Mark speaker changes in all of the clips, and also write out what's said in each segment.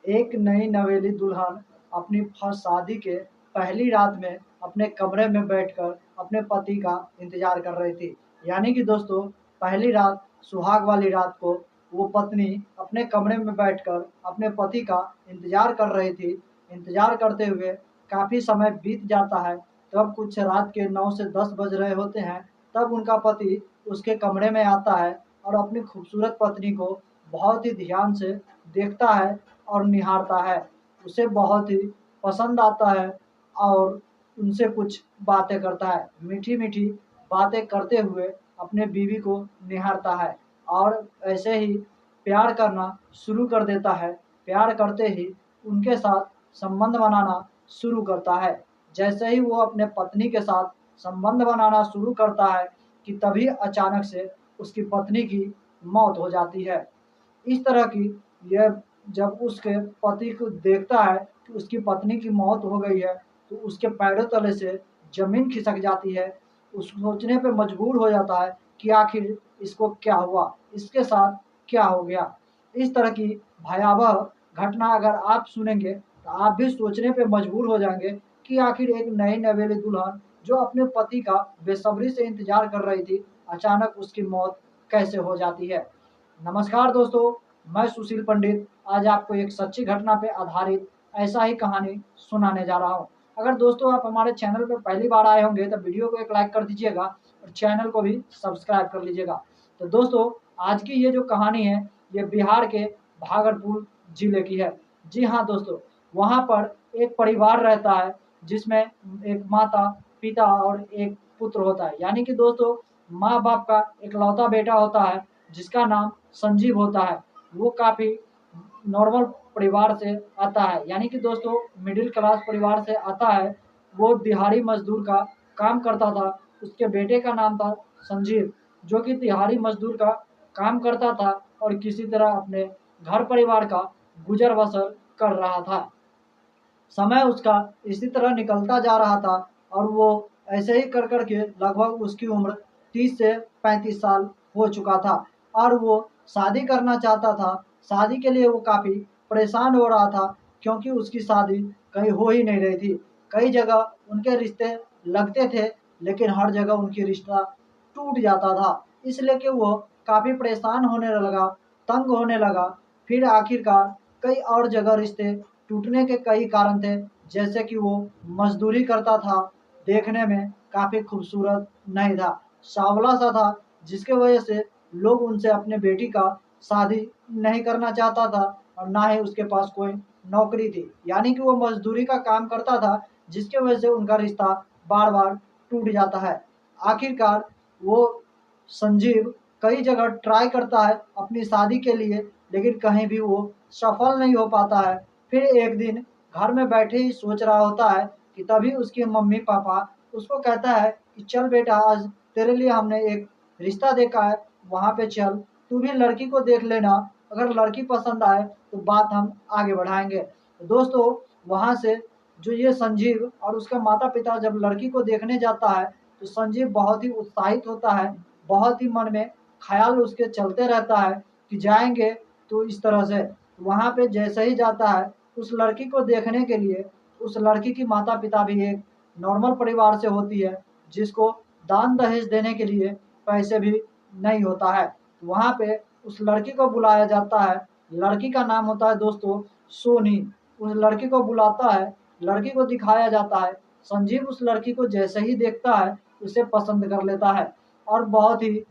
Speaker 1: एक नई नवेली दुल्हन अपनी शादी के पहली रात में अपने कमरे में बैठकर अपने पति का इंतजार कर रही थी। यानी कि दोस्तों, पहली रात, सुहाग वाली रात को वो पत्नी अपने कमरे में बैठकर अपने पति का इंतजार कर रही थी। इंतजार करते हुए काफ़ी समय बीत जाता है। तब कुछ रात के 9 से 10 बज रहे होते हैं। तब उनका पति उसके कमरे में आता है और अपनी खूबसूरत पत्नी को बहुत ही ध्यान से देखता है और निहारता है। उसे बहुत ही पसंद आता है और उनसे कुछ बातें करता है। मीठी-मीठी बातें करते हुए अपने बीवी को निहारता है और ऐसे ही प्यार करना शुरू कर देता है। प्यार करते ही उनके साथ संबंध बनाना शुरू करता है। जैसे ही वो अपने पत्नी के साथ संबंध बनाना शुरू करता है कि तभी अचानक से उसकी पत्नी की मौत हो जाती है। इस तरह की यह जब उसके पति को देखता है कि उसकी पत्नी की मौत हो गई है, तो उसके पैरों तले से ज़मीन खिसक जाती है। उस सोचने पे मजबूर हो जाता है कि आखिर इसको क्या हुआ? इसके साथ क्या हो गया? इस तरह की भयावह घटना अगर आप सुनेंगे, तो आप भी सोचने पे मजबूर हो जाएँगे कि आखिर एक नई नवेली दुल्हन जो अपने पति का बेसब्री से इंतज़ार कर रही थी, अचानक उसकी मौत कैसे हो जाती है? नमस्कार दोस्तों, मैं सुशील पंडित आज आपको एक सच्ची घटना पे आधारित ऐसा ही कहानी सुनाने जा रहा हूँ। अगर दोस्तों आप हमारे चैनल पे पहली बार आए होंगे तो वीडियो को एक लाइक कर दीजिएगा और चैनल को भी सब्सक्राइब कर लीजिएगा। तो दोस्तों, आज की ये जो कहानी है, ये बिहार के भागलपुर जिले की है। जी हाँ दोस्तों, वहाँ पर एक परिवार रहता है जिसमें एक माता, पिता और एक पुत्र होता है। यानी कि दोस्तों, माँ-बाप का इकलौता बेटा होता है जिसका नाम संजीव होता है। वो काफ़ी नॉर्मल परिवार से आता है, यानी कि दोस्तों मिडिल क्लास परिवार से आता है। वो दिहाड़ी मज़दूर का काम करता था। उसके बेटे का नाम था संजीव, जो कि दिहाड़ी मज़दूर का काम करता था और किसी तरह अपने घर परिवार का गुज़र-बसर कर रहा था। समय उसका इसी तरह निकलता जा रहा था और वो ऐसे ही कर के लगभग उसकी उम्र 30 से 35 साल हो चुका था और वो शादी करना चाहता था। शादी के लिए वो काफ़ी परेशान हो रहा था क्योंकि उसकी शादी कहीं हो ही नहीं रही थी। कई जगह उनके रिश्ते लगते थे, लेकिन हर जगह उनकी रिश्ता टूट जाता था। इसलिए कि वो काफ़ी परेशान होने लगा, तंग होने लगा। फिर आखिरकार कई और जगह रिश्ते टूटने के कई कारण थे, जैसे कि वो मज़दूरी करता था, देखने में काफ़ी खूबसूरत नहीं था, साँवला-सा था, जिसकी वजह से लोग उनसे अपने बेटी का शादी नहीं करना चाहता था और ना ही उसके पास कोई नौकरी थी। यानी कि वो मज़दूरी का काम करता था, जिसकी वजह से उनका रिश्ता बार-बार टूट जाता है। आखिरकार वो संजीव कई जगह ट्राई करता है अपनी शादी के लिए, लेकिन कहीं भी वो सफल नहीं हो पाता है। फिर एक दिन घर में बैठे ही सोच रहा होता है कि तभी उसके मम्मी-पापा उसको कहता है कि चल बेटा, आज तेरे लिए हमने एक रिश्ता देखा है, वहाँ पे चल, तू भी लड़की को देख लेना, अगर लड़की पसंद आए तो बात हम आगे बढ़ाएँगे। तो दोस्तों, वहाँ से जो ये संजीव और उसके माता-पिता जब लड़की को देखने जाता है, तो संजीव बहुत ही उत्साहित होता है, बहुत ही मन में ख़्याल उसके चलते रहता है कि जाएँगे तो इस तरह से। वहाँ पे जैसे ही जाता है, उस लड़की को देखने के लिए, उस लड़की की माता-पिता भी एक नॉर्मल परिवार से होती है, जिसको दान-दहेज देने के लिए पैसे भी नहीं होता है। वहाँ पे उस लड़की को बुलाया जाता है, लड़की का नाम होता है दोस्तों सोनी। उस लड़की को बुलाता है, लड़की को दिखाया जाता है। संजीव उस लड़की को जैसे ही देखता है, उसे पसंद कर लेता है और बहुत ही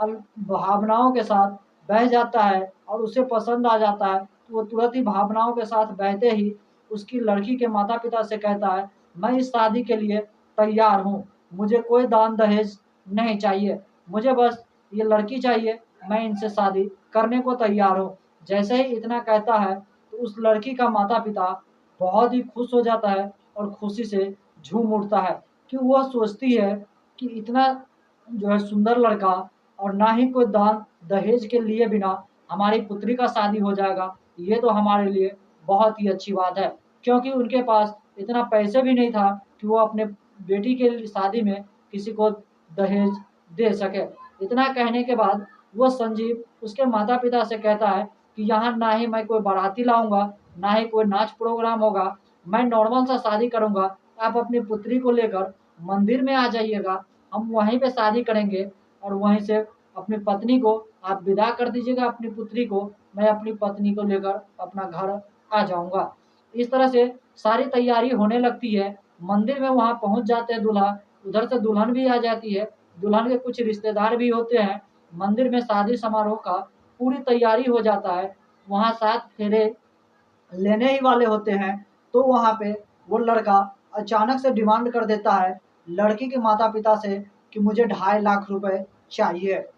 Speaker 1: अल भावनाओं के साथ बह जाता है और उसे पसंद आ जाता है, तो वो तुरंत ही भावनाओं के साथ बहते ही उसकी लड़की के माता-पिता से कहता है, "मैं इस शादी के लिए तैयार हूँ। मुझे कोई दान-दहेज नहीं चाहिए। मुझे बस ये लड़की चाहिए, मैं इनसे शादी करने को तैयार हूँ।" जैसे ही इतना कहता है, तो उस लड़की का माता-पिता बहुत ही खुश हो जाता है और खुशी से झूम उठता है कि वह सोचती है कि इतना जो है सुंदर लड़का और ना ही कोई दान दहेज के लिए बिना हमारी पुत्री का शादी हो जाएगा, ये तो हमारे लिए बहुत ही अच्छी बात है। क्योंकि उनके पास इतना पैसे भी नहीं था कि वो अपने बेटी के शादी में किसी को दहेज दे सके। इतना कहने के बाद वो संजीव उसके माता-पिता से कहता है कि यहाँ ना ही मैं कोई बाराती लाऊँगा, ना ही कोई नाच प्रोग्राम होगा, मैं नॉर्मल सा शादी करूँगा। आप अपनी पुत्री को लेकर मंदिर में आ जाइएगा, हम वहीं पे शादी करेंगे और वहीं से अपनी पत्नी को आप विदा कर दीजिएगा अपनी पुत्री को, मैं अपनी पत्नी को लेकर अपना घर आ जाऊँगा। इस तरह से सारी तैयारी होने लगती है, मंदिर में वहाँ पहुँच जाते हैं दूल्हा, उधर से दुल्हन भी आ जाती है, दुल्हन के कुछ रिश्तेदार भी होते हैं, मंदिर में शादी समारोह का पूरी तैयारी हो जाता है, वहाँ 7 फेरे लेने ही वाले होते हैं। तो वहाँ पे वो लड़का अचानक से डिमांड कर देता है लड़की के माता-पिता से कि मुझे 2.5 लाख रुपए चाहिए।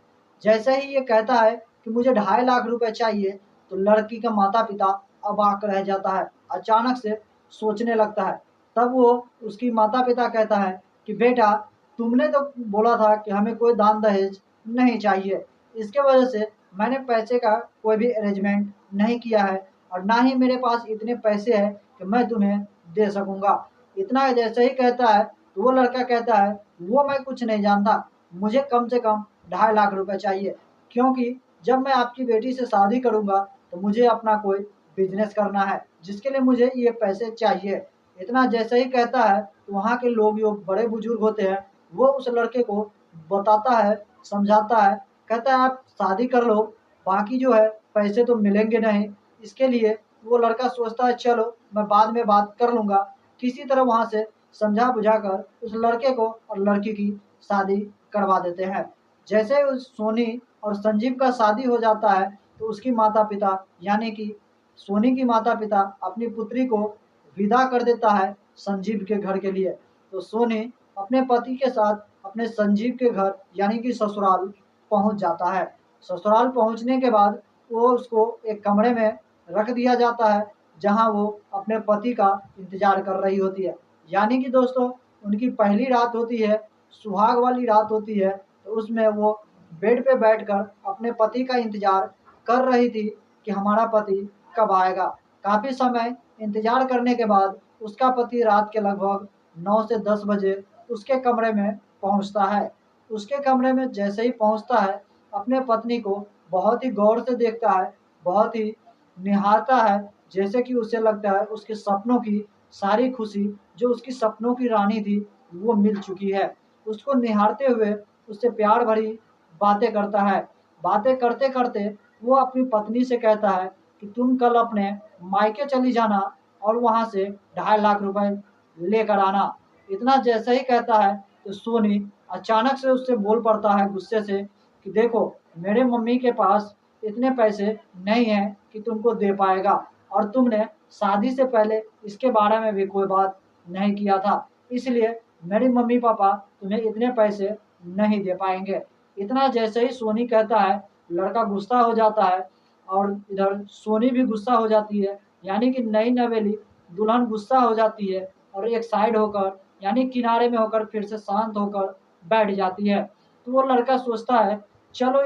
Speaker 1: जैसे ही ये कहता है कि मुझे 2.5 लाख रुपए चाहिए, तो लड़की का माता-पिता अवाक रह जाता है, अचानक से सोचने लगता है। तब वो उसकी माता-पिता कहता है कि बेटा, तुमने तो बोला था कि हमें कोई दान-दहेज नहीं चाहिए, इसके वजह से मैंने पैसे का कोई भी अरेंजमेंट नहीं किया है और ना ही मेरे पास इतने पैसे हैं कि मैं तुम्हें दे सकूँगा। इतना जैसे ही कहता है, तो वो लड़का कहता है, वो मैं कुछ नहीं जानता, मुझे कम से कम 2.5 लाख रुपए चाहिए, क्योंकि जब मैं आपकी बेटी से शादी करूँगा, तो मुझे अपना कोई बिज़नेस करना है, जिसके लिए मुझे ये पैसे चाहिए। इतना जैसे ही कहता है, तो वहाँ के लोग जो बड़े-बुजुर्ग होते हैं, वो उस लड़के को बताता है, समझाता है, कहता है आप शादी कर लो, बाकी जो है पैसे तो मिलेंगे नहीं। इसके लिए वो लड़का सोचता है चलो मैं बाद में बात कर लूँगा। किसी तरह वहाँ से समझा-बुझा कर उस लड़के को और लड़की की शादी करवा देते हैं। जैसे उस सोनी और संजीव का शादी हो जाता है, तो उसकी माता-पिता यानी कि सोनी की माता-पिता अपनी पुत्री को विदा कर देता है संजीव के घर के लिए। तो सोनी अपने पति के साथ अपने संजीव के घर यानी कि ससुराल पहुँच जाता है। ससुराल पहुँचने के बाद वो उसको एक कमरे में रख दिया जाता है, जहाँ वो अपने पति का इंतज़ार कर रही होती है। यानी कि दोस्तों उनकी पहली रात होती है, सुहाग वाली रात होती है, तो उसमें वो बेड पे बैठकर अपने पति का इंतज़ार कर रही थी कि हमारा पति कब आएगा। काफ़ी समय इंतज़ार करने के बाद उसका पति रात के लगभग 9 से 10 बजे उसके कमरे में पहुँचता है। उसके कमरे में जैसे ही पहुँचता है, अपने पत्नी को बहुत ही गौर से देखता है, बहुत ही निहारता है, जैसे कि उसे लगता है उसके सपनों की सारी खुशी जो उसकी सपनों की रानी थी, वो मिल चुकी है। उसको निहारते हुए उससे प्यार भरी बातें करता है। बातें करते-करते वो अपनी पत्नी से कहता है कि तुम कल अपने मायके चली जाना और वहाँ से 2.5 लाख रुपए लेकर आना। इतना जैसे ही कहता है, तो सोनी अचानक से उससे बोल पड़ता है गुस्से से कि देखो, मेरे मम्मी के पास इतने पैसे नहीं हैं कि तुमको दे पाएगा और तुमने शादी से पहले इसके बारे में भी कोई बात नहीं किया था। इसलिए मेरे मम्मी-पापा तुम्हें इतने पैसे नहीं दे पाएँगे। इतना जैसे ही सोनी कहता है, लड़का गुस्सा हो जाता है और इधर सोनी भी गुस्सा हो जाती है। यानी कि नई नवेली दुल्हन गुस्सा हो जाती है और एक साइड होकर यानी किनारे में होकर फिर से शांत होकर बैठ जाती है। तो वो लड़का सोचता है, चलो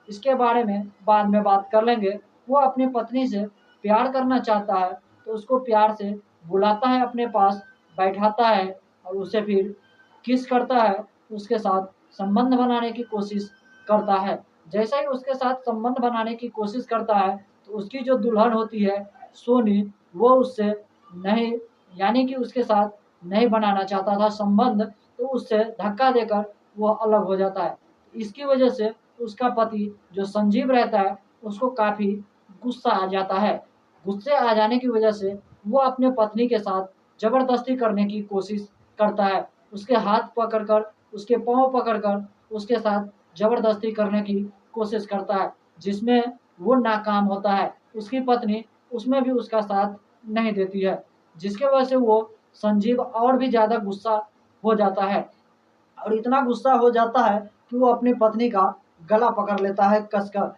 Speaker 1: इसके बारे में बाद में बात कर लेंगे। वो अपनी पत्नी से प्यार करना चाहता है, तो उसको प्यार से बुलाता है अपने पास, बैठाता है और उसे फिर किस करता है, उसके साथ संबंध बनाने की कोशिश करता है। जैसे ही उसके साथ संबंध बनाने की कोशिश करता है, तो उसकी जो दुल्हन होती है, सोनी, वो उससे नहीं यानी कि उसके साथ नहीं बनाना चाहता था संबंध, तो उससे धक्का देकर वो अलग हो जाता है। इसकी वजह से उसका पति जो संजीव रहता है, उसको काफ़ी गुस्सा आ जाता है। गुस्से आ जाने की वजह से वो अपने पत्नी के साथ ज़बरदस्ती करने की कोशिश करता है। उसके हाथ पकड़कर, उसके पाँव पकड़कर उसके साथ ज़बरदस्ती करने की कोशिश करता है, जिसमें वो नाकाम होता है। उसकी पत्नी उसमें भी उसका साथ नहीं देती है, जिसकी वजह से वो संजीव और भी ज़्यादा गुस्सा हो जाता है और इतना गुस्सा हो जाता है कि वो अपनी पत्नी का गला पकड़ लेता है कसकर।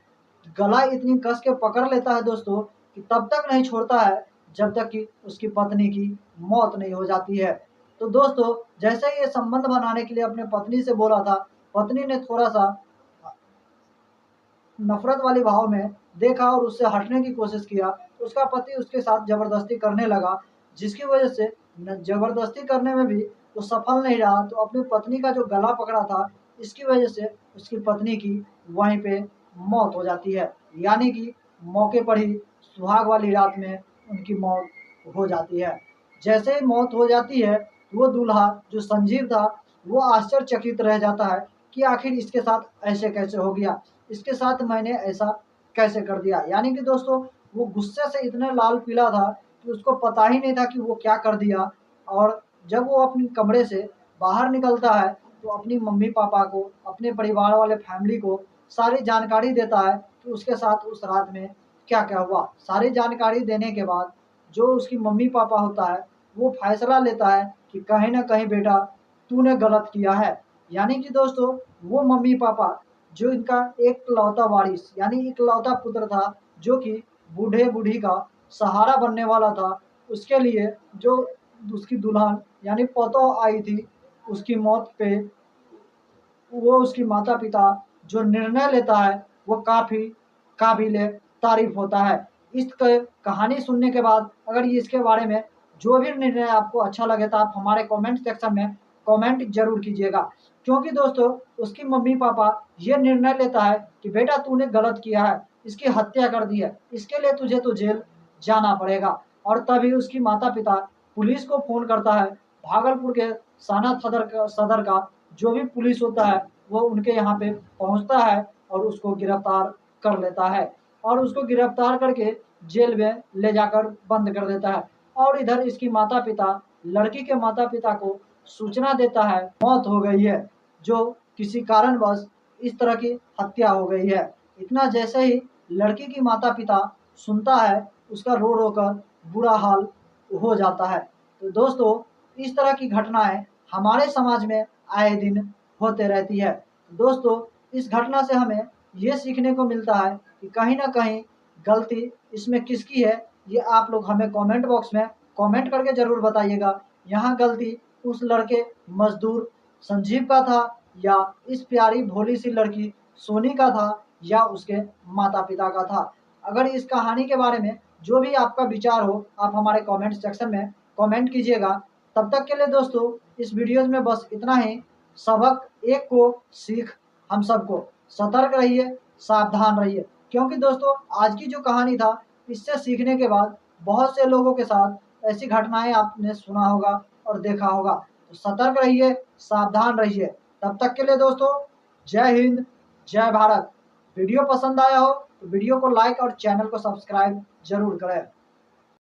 Speaker 1: गला इतनी कस के पकड़ लेता है दोस्तों कि तब तक नहीं छोड़ता है जब तक कि उसकी पत्नी की मौत नहीं हो जाती है। तो दोस्तों जैसे ही ये संबंध बनाने के लिए अपने पत्नी से बोला था, पत्नी ने थोड़ा-सा नफ़रत वाले भाव में देखा और उससे हटने की कोशिश किया। उसका पति उसके साथ ज़बरदस्ती करने लगा, जिसकी वजह से न ज़बरदस्ती करने में भी वो सफल नहीं रहा, तो अपनी पत्नी का जो गला पकड़ा था, इसकी वजह से उसकी पत्नी की वहीं पे मौत हो जाती है। यानी कि मौके पर ही सुहाग वाली रात में उनकी मौत हो जाती है। जैसे ही मौत हो जाती है, वो दूल्हा जो संजीव था, वो आश्चर्यचकित रह जाता है कि आखिर इसके साथ ऐसे कैसे हो गया, इसके साथ मैंने ऐसा कैसे कर दिया। यानी कि दोस्तों, वो गुस्से से इतना लाल पीला था कि उसको पता ही नहीं था कि वो क्या कर दिया। और जब वो अपने कमरे से बाहर निकलता है, तो अपनी मम्मी पापा को, अपने परिवार वाले फैमिली को सारी जानकारी देता है कि उसके साथ उस रात में क्या क्या हुआ। सारी जानकारी देने के बाद जो उसकी मम्मी पापा होता है, वो फैसला लेता है कि कहीं ना कहीं बेटा तूने गलत किया है। यानी कि दोस्तों, वो मम्मी पापा जो इनका एकलौता वारिस यानी इकलौता पुत्र था, जो कि बूढ़े बूढ़ी का सहारा बनने वाला था, उसके लिए जो उसकी दुल्हन यानी पतोह आई थी, उसकी मौत पे वो उसकी माता पिता जो निर्णय लेता है, वो काफ़ी काबिले तारीफ होता है। इस कहानी सुनने के बाद अगर ये इसके बारे में जो भी निर्णय आपको अच्छा लगे, तो आप हमारे कमेंट सेक्शन में कमेंट जरूर कीजिएगा। क्योंकि दोस्तों, उसकी मम्मी पापा ये निर्णय लेता है कि बेटा तूने गलत किया है, इसकी हत्या कर दी है, इसके लिए तुझे तो जेल जाना पड़ेगा। और तभी उसकी माता पिता पुलिस को फ़ोन करता है। भागलपुर के सदर का जो भी पुलिस होता है, वो उनके यहाँ पे पहुँचता है और उसको गिरफ्तार कर लेता है और उसको गिरफ्तार करके जेल में ले जाकर बंद कर देता है। और इधर इसकी माता पिता लड़की के माता पिता को सूचना देता है मौत हो गई है, जो किसी कारणवश इस तरह की हत्या हो गई है। इतना जैसे ही लड़की की माता पिता सुनता है, उसका रो रो कर बुरा हाल हो जाता है। तो दोस्तों, इस तरह की घटनाएं हमारे समाज में आए दिन होते रहती है। दोस्तों, इस घटना से हमें ये सीखने को मिलता है कि कहीं ना कहीं गलती इसमें किसकी है, ये आप लोग हमें कमेंट बॉक्स में कमेंट करके ज़रूर बताइएगा। यहाँ गलती उस लड़के मजदूर संजीव का था, या इस प्यारी भोली सी लड़की सोनी का था, या उसके माता पिता का था। अगर इस कहानी के बारे में जो भी आपका विचार हो, आप हमारे कमेंट सेक्शन में कमेंट कीजिएगा। तब तक के लिए दोस्तों, इस वीडियोज़ में बस इतना ही। सबक एक को सीख हम सबको। सतर्क रहिए, सावधान रहिए। क्योंकि दोस्तों, आज की जो कहानी था, इससे सीखने के बाद बहुत से लोगों के साथ ऐसी घटनाएं आपने सुना होगा और देखा होगा। तो सतर्क रहिए, सावधान रहिए। तब तक के लिए दोस्तों, जय हिंद, जय भारत। वीडियो पसंद आया हो तो वीडियो को लाइक और चैनल को सब्सक्राइब जरूर करें।